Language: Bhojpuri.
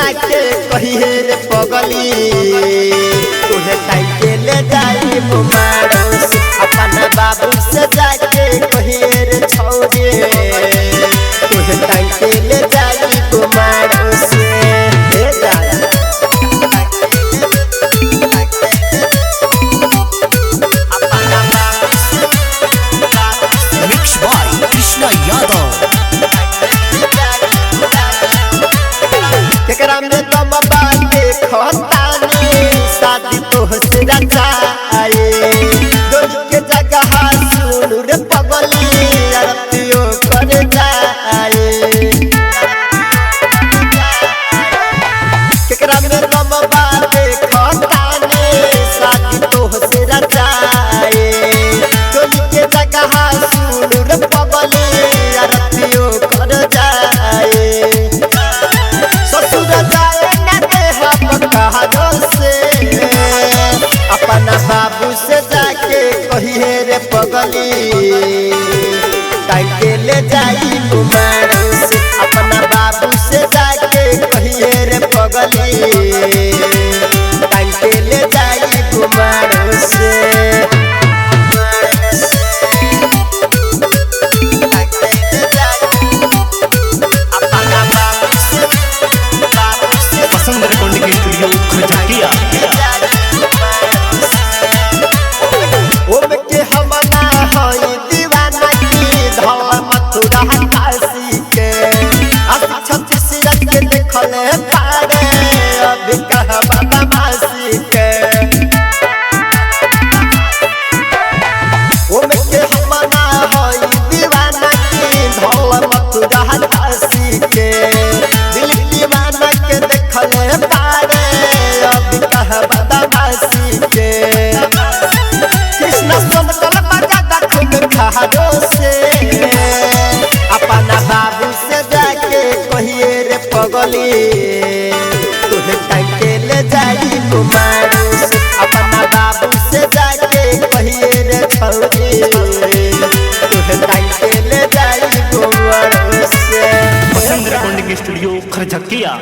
जाके कहिए रे पगली तुहे टाइम के ले जाई बुमारो से अपना बाबू से जाके कहिए रे छौरी तुहे टाइम के ले जाई बुमारो से हे जाई में दम बाटे खतानी शादी तोहसे रचाए दोनों के जगह सुन रे पगली अरतियों कर जाए केकरा में दम बाटे खतानी शादी तोहसे रचाए दोनों के जगह सुन रे पगली अरतियों कर जाए अपना बाबू से जाके कहिए रे पगली टाइम के ले जाई बुमारो से अपना बाबू से जाके कहिए रे पगली टाइम के ले जाई बुमारो से अपना बाबू से जाके कहिए रे पगली तुहे टाइम के ले जाई बुमारो से अपना बाबू से जाके कहिए रे छौरी तुहे टाइम के ले जाई बुमारो से। पसंद रिकॉर्डिंग स्टूडियो खरझकिया।